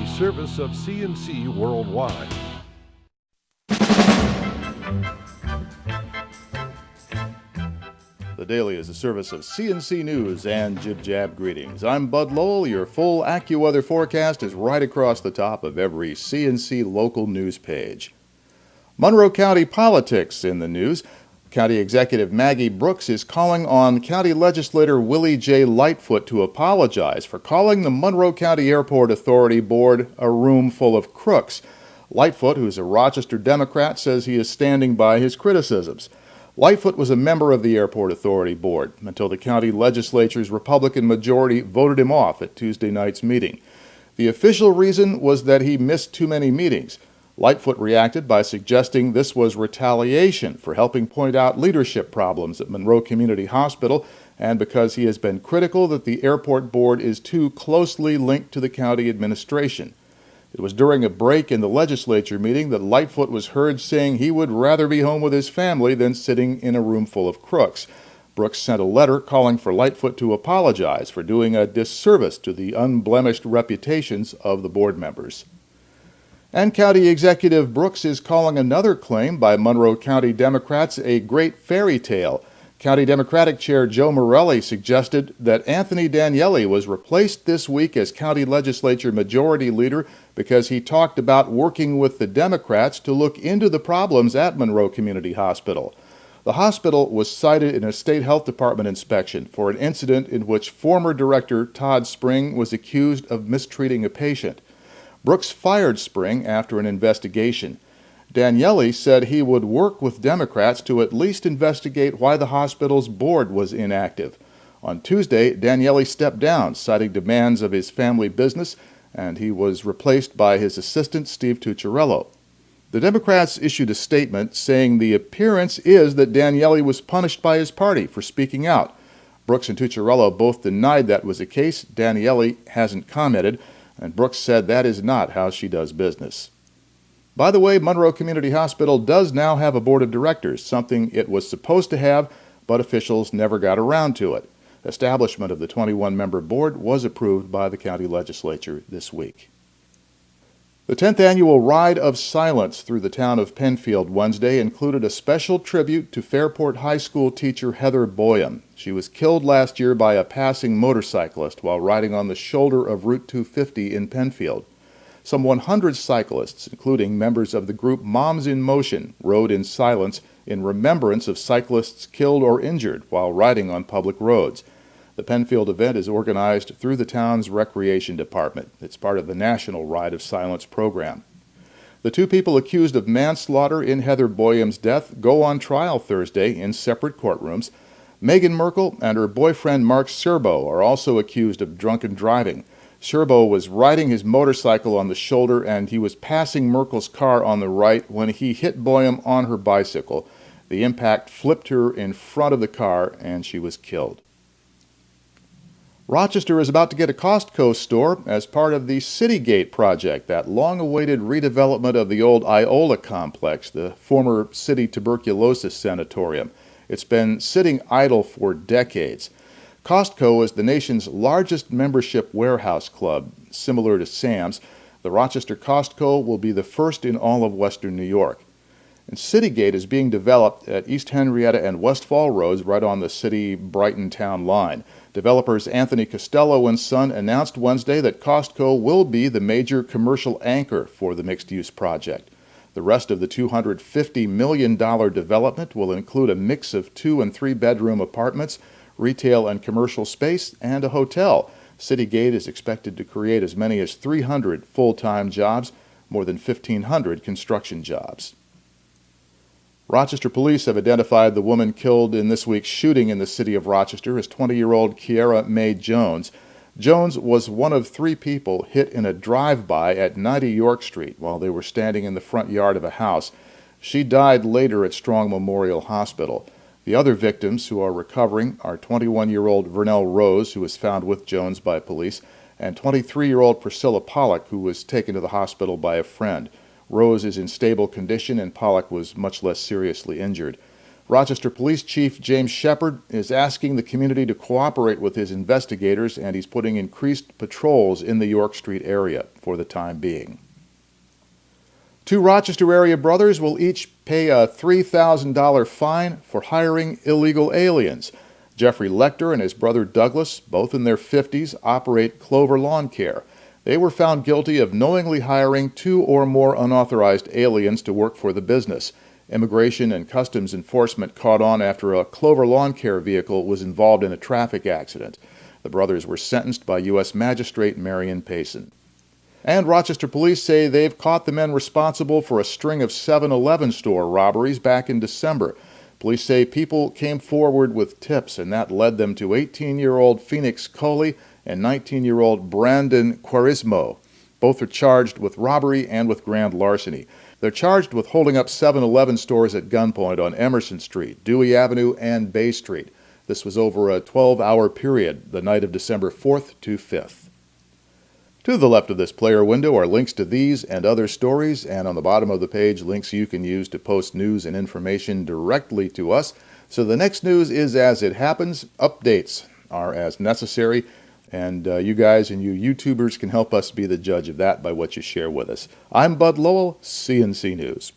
a service of CNC Worldwide. The Daily is a service of CNC News and Jib Jab Greetings. I'm Bud Lowell. Your full AccuWeather forecast is right across the top of every CNC local news page. Monroe County politics in the news. County Executive Maggie Brooks is calling on County Legislator Willie J. Lightfoot to apologize for calling the Monroe County Airport Authority Board a room full of crooks. Lightfoot, who's a Rochester Democrat, says he is standing by his criticisms. Lightfoot was a member of the Airport Authority Board until the county legislature's Republican majority voted him off at Tuesday night's meeting. The official reason was that he missed too many meetings. Lightfoot reacted by suggesting this was retaliation for helping point out leadership problems at Monroe Community Hospital and because he has been critical that the airport board is too closely linked to the county administration. It was during a break in the legislature meeting that Lightfoot was heard saying he would rather be home with his family than sitting in a room full of crooks. Brooks sent a letter calling for Lightfoot to apologize for doing a disservice to the unblemished reputations of the board members. And County Executive Brooks is calling another claim by Monroe County Democrats a great fairy tale. County Democratic Chair Joe Morelli suggested that Anthony Daniele was replaced this week as County Legislature Majority Leader because he talked about working with the Democrats to look into the problems at Monroe Community Hospital. The hospital was cited in a state health department inspection for an incident in which former director Todd Spring was accused of mistreating a patient. Brooks fired Spring after an investigation. Daniele said he would work with Democrats to at least investigate why the hospital's board was inactive. On Tuesday, Daniele stepped down, citing demands of his family business, and he was replaced by his assistant, Steve Tucciarello. The Democrats issued a statement saying the appearance is that Daniele was punished by his party for speaking out. Brooks and Tucciarello both denied that was the case. Daniele hasn't commented, and Brooks said that is not how she does business. By the way, Monroe Community Hospital does now have a board of directors, something it was supposed to have, but officials never got around to it. Establishment of the 21-member board was approved by the county legislature this week. The 10th annual Ride of Silence through the town of Penfield Wednesday included a special tribute to Fairport High School teacher Heather Boyum. She was killed last year by a passing motorcyclist while riding on the shoulder of Route 250 in Penfield. Some 100 cyclists, including members of the group Moms in Motion, rode in silence in remembrance of cyclists killed or injured while riding on public roads. The Penfield event is organized through the town's recreation department. It's part of the National Ride of Silence program. The two people accused of manslaughter in Heather Boyum's death go on trial Thursday in separate courtrooms. Megan Merkel and her boyfriend Mark Serbo are also accused of drunken driving. Serbo was riding his motorcycle on the shoulder and he was passing Merkel's car on the right when he hit Boyum on her bicycle. The impact flipped her in front of the car and she was killed. Rochester is about to get a Costco store as part of the Citygate project, that long-awaited redevelopment of the old Iola complex, the former city tuberculosis sanatorium. It's been sitting idle for decades. Costco is the nation's largest membership warehouse club, similar to Sam's. The Rochester Costco will be the first in all of western New York. And Citygate is being developed at East Henrietta and Westfall Roads right on the city-Brighton town line. Developers Anthony Costello and Son announced Wednesday that Costco will be the major commercial anchor for the mixed-use project. The rest of the $250 million development will include a mix of 2- and 3-bedroom apartments, retail and commercial space, and a hotel. Citygate is expected to create as many as 300 full-time jobs, more than 1,500 construction jobs. Rochester police have identified the woman killed in this week's shooting in the city of Rochester as 20-year-old Kiara Mae Jones. Jones was one of 3 people hit in a drive-by at 90 York Street while they were standing in the front yard of a house. She died later at Strong Memorial Hospital. The other victims who are recovering are 21-year-old Vernell Rose, who was found with Jones by police, and 23-year-old Priscilla Pollock, who was taken to the hospital by a friend. Rose is in stable condition and Pollock was much less seriously injured. Rochester Police Chief James Shepard is asking the community to cooperate with his investigators, and he's putting increased patrols in the York Street area for the time being. Two Rochester area brothers will each pay a $3,000 fine for hiring illegal aliens. Jeffrey Lecter and his brother Douglas, both in their 50s, operate Clover Lawn Care. They were found guilty of knowingly hiring 2 or more unauthorized aliens to work for the business. Immigration and Customs Enforcement caught on after a Clover Lawn Care vehicle was involved in a traffic accident. The brothers were sentenced by U.S. Magistrate Marion Payson. And Rochester police say they've caught the men responsible for a string of 7-Eleven store robberies back in December. Police say people came forward with tips, and that led them to 18-year-old Phoenix Coley and 19-year-old Brandon Quarismo. Both are charged with robbery and with grand larceny. They're charged with holding up 7-Eleven stores at gunpoint on Emerson Street, Dewey Avenue, and Bay Street. This was over a 12-hour period, the night of December 4th to 5th. To the left of this player window are links to these and other stories, and on the bottom of the page, links you can use to post news and information directly to us. So the next news is as it happens. Updates are as necessary, and you guys and you YouTubers can help us be the judge of that by what you share with us. I'm Bud Lowell, CNC News.